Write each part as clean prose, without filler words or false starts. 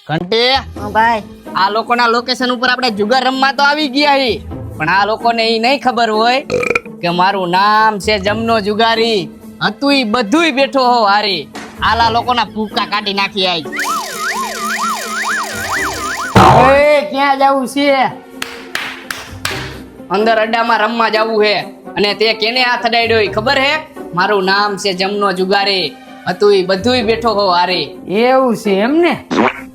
ઘંટી હા ભાઈ. આ લોકોના લોકેશન ઉપર આપણે જુગાર રમવા તો આવી ગયા હી, પણ આ લોકોને એ નહીં ખબર હોય કે મારું નામ છે જમનો જુગારી. હતું ઈ બધુંય બેઠો હો હારી. આલા લોકોના ભૂકા કાઢી નાખી આઈ. એ ક્યાં જાવું છે? અંદર અડ્ડામાં રમવા જાવું હે. અને તે કેને હાથ અડાડ્યો ઈ ખબર હે? મારું નામ છે જમનો જુગારી. હતું ઈ બધુંય બેઠો હો હારી. એવું છે એમ ને?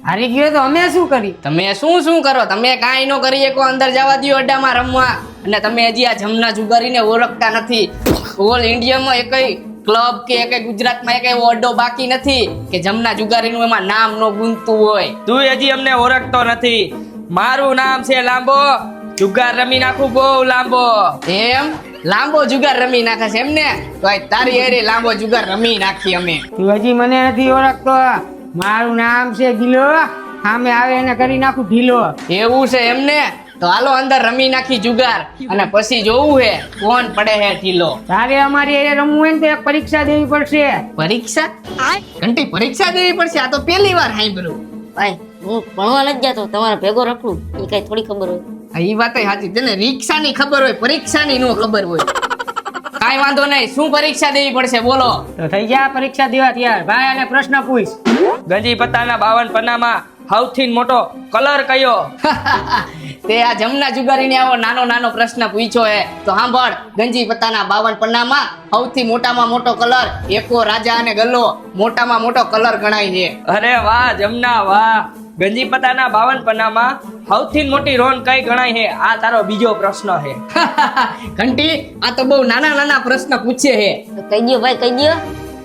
હારી ગયો તો અમે શું કરી? તમે શું કરો? તમે કાંઈ નો કરી શકો. અંદર જવા દ્યો અડ્ડામાં રમવા. અને તમે હજી આ જમના જુગારીને ઓળખતા નથી. ઓલ ઇન્ડિયામાં એકય ક્લબ કે એકય ગુજરાતમાં એકય એવો અડ્ડો બાકી નથી કે જમના જુગારીનું એમાં નામ નો ગુંજતું હોય. તું હજી અમને ઓળખતો નથી. મારું નામ છે લાંબો. જુગાર રમી નાખું બહુ લાંબો. એમ લાંબો જુગાર રમી નાખે છે એમ ને? તો આ તારી હારે લાંબો જુગાર રમી નાખી અમે. તું હજી મને નથી ઓળખતો. મારું નામ છે ગિલો. સામે આવે એને કરી નાખું ઢીલો. એવું છે એમ ને? તો હાલો અંદર રમી નાખી જુગાર, અને પછી જોવું હે કોણ પડે હે ઢીલો. તારે અમારી હારે રમવું હોય ને તો એક પરીક્ષા દેવી પડશે. પરીક્ષા? ઘંટી પરીક્ષા દેવી પડશે? આ તો પહેલી વાર સાંભળ્યું. ભાઈ હું ભણવા નથી જતો, તમારે ભેગો રખડું એ કઈ થોડી ખબર હોય. એ વાત સાચી. તને રિક્ષાની ખબર હોય, પરીક્ષાની નો ખબર હોય. કાઈ વાંધો નહીં. શું પરીક્ષા દેવી પડશે બોલો? તો થઈ જા પરીક્ષા દેવા તૈયાર. ભાઈ આને પ્રશ્ન પૂછ. ગંજી પત્તાના 52 પન્નામાં સૌથી મોટો કલર કયો? તે આ જમના જુગારીને આવો નાનો પ્રશ્ન પૂછ્યો હે. તો સાંભળ, ગંજી પત્તાના 52 પન્નામાં સૌથી મોટામાં મોટો કલર એકો રાજા અને ગલ્લો મોટામાં મોટો કલર ગણાય છે. અરે વાહ જમના વાહ. ગંજી પત્તાના 52 પન્નામાં સૌથી મોટી રોન કઈ ગણાય છે? આ તારો બીજો પ્રશ્ન છે. ઘંટી આ તો બહુ નાના પ્રશ્ન પૂછે છે. તો કહી દો ભાઈ, કહી દો.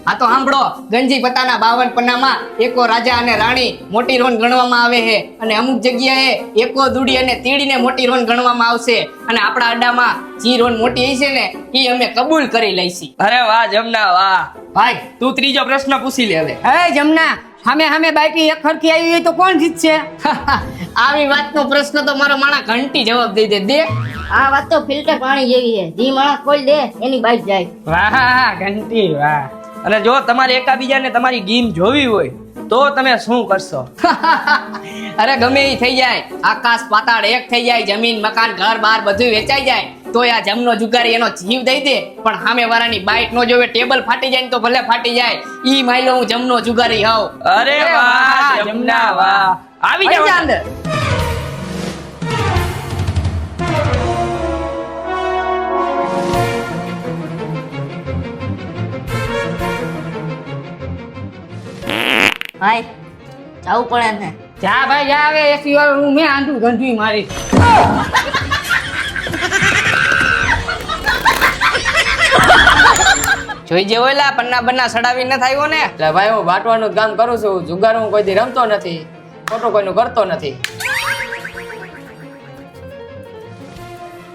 આ તો સાંભળો, ગંજી પત્તાના 52 પન્નામાં એકો રાજા અને રાણી મોટી રોન ગણવામાં આવે છે, અને અમુક જગ્યાએ એકો દૂડી અને તીડીને મોટી રોન ગણવામાં આવશે. અને આપણા અડ્ડામાં જે રોન મોટી હશે ને એ અમે કબૂલ કરી લઈશી. અરે વાહ જમના વાહ. ભાઈ તું ત્રીજો પ્રશ્ન પૂછી લે હવે. હે જમના, સામે બાઈટી એક ખરખી આવી હોય તો કોણ જીતશે? આવી વાતનો પ્રશ્ન તો મારો માણા ઘંટી જવાબ દઈ દે. આ વાત તો ફિલ્ટર પાણી જેવી છે, જે માણસ ખોલી દે એની બાઈક જાય. વાહ ઘંટી વાહ. અને જો તમારે એકાબીજાને તમારી ગેમ જોવી હોય તો તમે શું કરશો? અરે ગમે એ થઈ જાય, આકાશ પાતાળ એક થઈ જાય, જમીન મકાન ઘર બાર બધું વેચાઈ જાય, તો આ જમનો જુગારી એનો જીવ દઈ દે. પણ સામે વાળાની બાઈટ નો જોવે, ટેબલ ફાટી જાય ને તો ભલે ફાટી જાય, ઈ માયલો હું જમનો જુગારી હોઉં. અરે વાહ જમના વાહ. આવી જાવ અંદર. ભાઈ જવું પડે ને. જા ભાઈ જા. હવે એસી વાળો રૂમ મેં આંધું ગંધુઈ મારી. જોઈ જે ઓલા પન્ના બન્ના સડાવી ન થાયો ને. એટલે ભાઈ હું બાટવાનું જ કામ કરું છું. જુગાર હું કોઈ દી રમતો નથી, ખોટું કોઈનું કરતો નથી.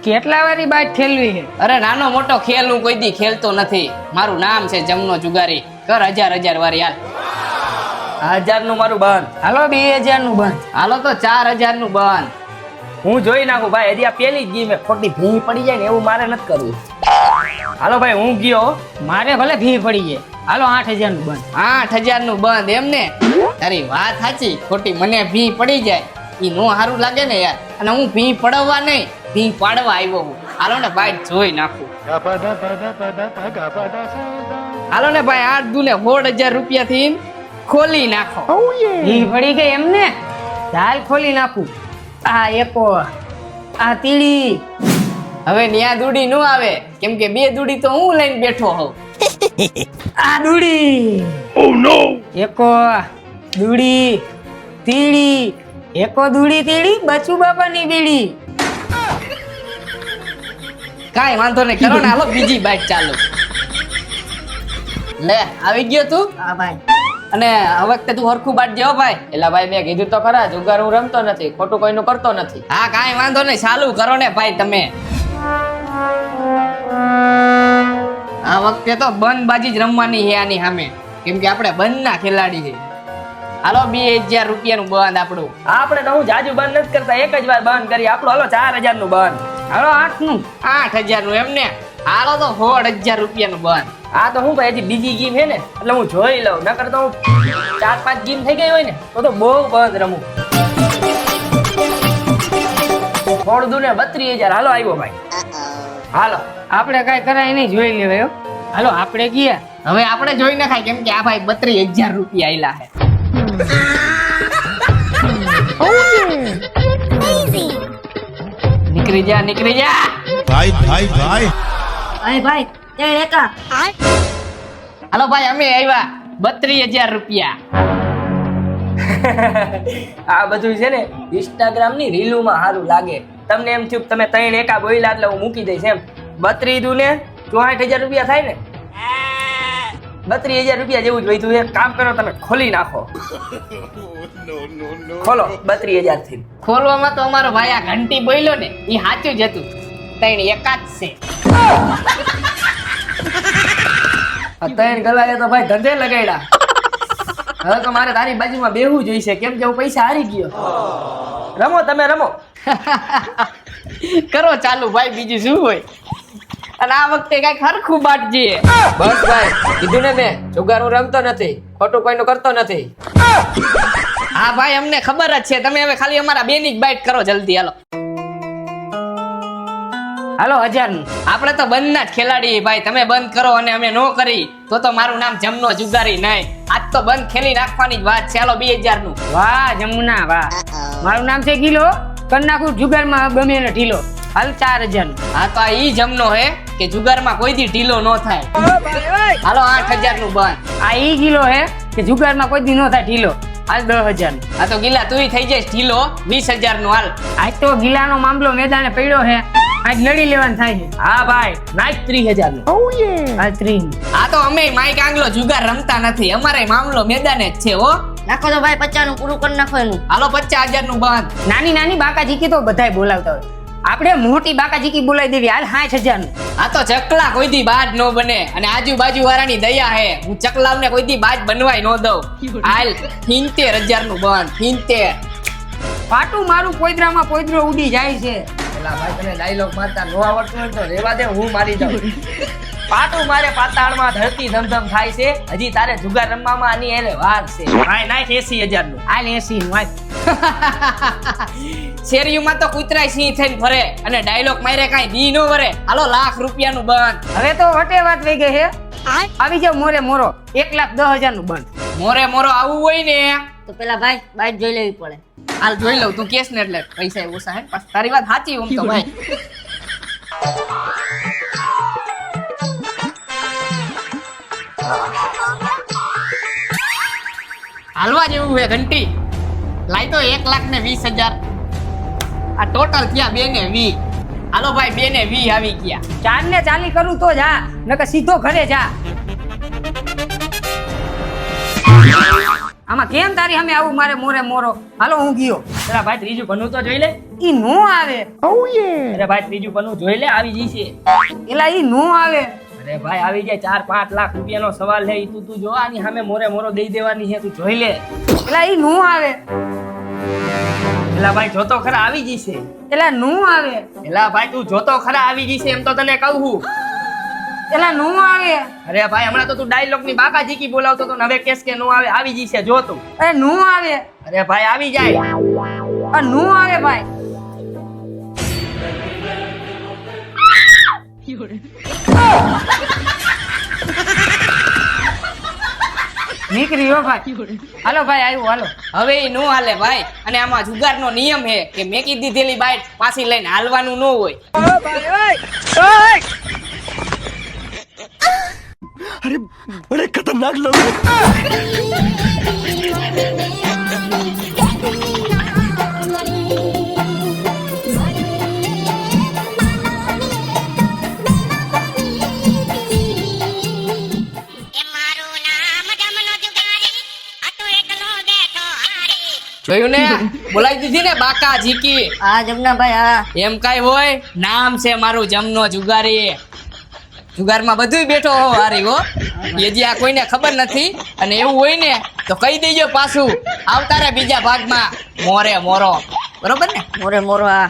કેટલા વારી બાઈટ ઠેલવી છે? અરે નાનો મોટો ખેલ હું કોઈ દી ખેલતો નથી. મારું નામ છે જમનો જુગારી. કર 1000 વારી હાલ. 1000 નું મારું બંધ. હાલો 2000 નું બંધ. હાલો તો 4000 નું બંધ. હું જોઈ નાખું ભાઈ. હજી આ પેલી જ ગેમ ખોટી ભી પડી જાય ને એવું મારે નથી કરવું. હાલો ભાઈ હું ગયો. મારે ભલે ફી પડી જાય. હાલો 8000 નું બંધ. 8000 નું બંધ એમ ને? તારી વાત સાચી. ખોટી મને ભી પડી જાય ઈ નો સારું લાગે ને યાર. અને હું ભી પડવા નહીં, ભી પાડવા આવ્યો હું. હાલો ને ભાઈ જોઈ નાખું. હાલો ને ભાઈ 8 દુ ને 16000 રૂપિયા થી ખોલી નાખો. ફી પડી ગઈ એમ ને? ચાલ ખોલી નાખું. આ એકો, આ તીડી. હવે ન્યા દૂડી નો આવે, કેમ કે 2 દૂડી તો હું લઈને બેઠો હોઉં. આ દૂડી. એકો દૂડી તીડી. એકો દૂડી તીડી બચુ બાપાની બીડી. કાંઈ વાંધો નહીં, કરો ને. હાલો બીજી બાઈક ચાલુ. લે આવી ગયો તું. હા ભાઈ. અને આ વખતે તું હરખું બાટજે હો ભાઈ. એલા ભાઈ મેં કીધું તો ખરા, જુગાર હું રમતો નથી, ખોટું કોઈનું કરતો નથી. હા કાંઈ વાંધો નહીં, ચાલુ કરો ને ભાઈ તમે. આ વખતે તો બંધ બાજી જ રમવાની છે આની સામે, કેમ કે આપણે બંધના ખેલાડી છે. હાલો 2000 રૂપિયાનું બંધ આપણું. આપણે તો હું જાજુ બંધ નથી કરતા, એક જ વાર બંધ કરી આપણું. હાલો 4000 નું બંધ. હાલો 8 નું. 8000 નું એમ ને? હાલો તો 16000 રૂપિયાનું બંધ. આ તો હું ભાઈ હજી બીજી ગેમ છે ને એટલે હું જોઈ લઉં નકર તો હું 4-5 ગેમ થઈ ગઈ હોય ને તો બહુ બંધ રમું. છોડ દઉં ને 32,000 હાલો આવ્યો ભાઈ. હાલો આપણે કાંઈ કરાય નહીં, જોઈ લેવાય હો. હાલો આપણે ગયા. હવે આપણે જોઈ નખાય કેમ કે આ ભાઈ 32,000 રૂપિયા આયલા છે. નીકળી જા નીકળી જા. ભાઈ ભાઈ ભાઈ અરે ભાઈ ત્યાં એકા હાલો ભાઈ અમે આવ્યા 32,000 રૂપિયા. આ બધું છે ને ઇન્સ્ટાગ્રામ ની રીલુમાં સારું લાગે. તમને એમ થયું કે તમે 3 એકા બોલ્યા એટલે હું મૂકી દઈશ એમ. 32 દુ ને 64,000 રૂપિયા થાય ને 32,000 રૂપિયા જેવું જ વધ્યું. એક કામ કરો તમે ખોલી નાખો. ખોલો 32,000 થી. ખોલવામાં તો અમારો ભાઈ આ ઘંટી બોલ્યો ને એ સાચું જ હતું. 3 એકા જ છે. આ 3 ગલાએ તો ભાઈ ધંધે લગાડ્યા. હવે તો મારે તારી બાજુમાં બેહવું જોઈશે કેમ કે હું પૈસા હારી ગયો. રમો તમે રમો. કરો ચાલુ ભાઈ બીજું શું હોય. અને આ વખતે કઈક હરખું બાટજે. બસ ભાઈ કીધું ને મેં જુગાર હું રમતો નથી, ખોટું કોઈનું કરતો નથી. હા ભાઈ અમને ખબર જ છે. તમે હવે ખાલી અમારા બેની જ બાઈટ કરો જલ્દી. હાલો હાલો 1000 નું. આપણે તો બંધના જ ખેલાડી ભાઈ. તમે બંધ કરો અને અમે નો કરી તો મારું નામ જમનો જુગારી નહીં. આજ તો બંધ ખેલી નાખવાની જ વાત છે. હાલો 2,000 નું. વાહ જમુના વાહ. મારું નામ છે ગીલો, કરી નાખું જુગારમાં ગમે એને ઢીલો. હાલ 4,000 નું. હા તો આ ઈ જમનો હે કે જુગારમાં કોઈ દી ઢીલો ન થાય. હાલો 8,000 નું બંધ. આ ઈ ગીલો હે કે જુગારમાં કોઈ દી નો થાય ઢીલો. હાલ 10,000 નું. આ તો ગીલા તુંય થઈ જઈશ ઢીલો. 20,000 નું હાલ. આજ તો ગીલાનો મામલો મેદાને પડ્યો હે, આજ લડી લેવાનું થાય છે. હા ભાઈ નાખ 30,000 નું. હાલ 30 નું. આ તો અમે માઈક આંગલો જુગાર રમતા નથી. અમારે મામલો મેદાને જ છે હો. નાખો તો ભાઈ 50 નું પૂરું કરી નાખો એનું. હાલો 50,000 નું બંધ. નાની નાની બાકાજીકી તો બધાય બોલાવતા હોય, આપણે મોટી બાકાજીકી બોલાવી દેવી. હાલ 60,000 નું. આ તો ચકલા કોઈ દી બાજ નો બને અને આજુબાજુ વાળાની દયા હે. હું ચકલાવને કોઈ દી બાજ બનવાય નો દઉં. હાલ 70,000 નું બંધ. 70. પાટું મારું પોઈદરામાં પોઈદરો ઉડી જાય છે. પેલા ભાઈ તને ડાયલોગ મારતા નો આવડતું હોય તો રેવા દે, હું મારી જાઉં. પાટું મારે પાતાળમાં ધરતી ધમધમ થાય છે. હજી તારે જુગાર રમવામાં આની એને વાર છે. ભાઈ નાખ 80,000 નું. હાલ 80 નું. હાલ શેરીઓમાં તો કૂતરાય સિંહ થઈને ફરે અને ડાયલોગ મારે કાંઈ દી નો વરે. હાલો ₹1,00,000 નું બંધ. હવે તો વટે વાત વહી ગઈ હે. આવી જાવ મોરે મોરો. 1,10,000 નું બંધ. મોરે મોરો આવવું હોય ને તો પેલા ભાઈ બાઈટ જોઈ લેવી પડે. હાલ જોઈ લઉં. તું કેસ ને એટલે પૈસા ઓછા હે. પાછું તારી વાત સાચી આમ તો ભાઈ. હાલવા જેવું હે ઘંટી. લાઈ તો 1,20,000. આ ટોટલ થયા 2 ને 20. હાલો ભાઈ 2 ને 20 આવી ગયા. 4 ને 40 કરું તો જા, નકર સીધો ઘરે જા. આમાં કેમ તારી સામે આવું મારે મોરે મોરો. હાલો હું ગયો. પેલા ભાઈ ત્રીજું પન્નું તો જોઈ લે. ઈ નો આવે. અરે ભાઈ ત્રીજું પન્નું જોઈ લે, આવી જશે. એલા ઈ નો આવે. અરે ભાઈ આવી જાય. 4-5 લાખ રૂપિયાનો સવાલ છે. તું જો આની સામે મોરે મોરો દઈ દેવાની છે. તું જોઈ લે. એલા ઈ નો આવે. પેલા ભાઈ જોતો ખરા આવી જશે. એલા નો આવે. પેલા ભાઈ તું જોતો ખરા આવી જશે એમ તો તને કહું છું. એલા નો આવે. અરે ભાઈ હમણાં તો તું ડાયલોગ ની બાકાજીકી બોલાવતો તો ને હવે કેસ કે નો આવે. આવી જશે જો તું. અરે નો આવે. અરે ભાઈ આવી જાય. આ નો આવે ભાઈ. નીકળી હો ભાઈ. હાલો ભાઈ આવ્યું. હાલો હવે એ નો હાલે ભાઈ. અને આમાં જુગારનો નિયમ હે કે મેકી દીધેલી બાઈટ પાછી લઈને હાલવાનું ન હોય. बड़े खतरनाक लोग हैं। જોયું ને બોલાવી દીધી ને બાકા ઝીકી. હા જમના ભાઈ હા. એમ કાઈ હોય નામ છે મારું જમનો જુગારી. જુગારમાં બધુંય બેઠો હો હારી હો. એ જે આ કોઈને ખબર નથી અને એવું હોય ને તો કહી દેજો પાછું આવતારે બીજા ભાગમાં મોરે મોરો. બરોબર ને? મોરે મોરો હા.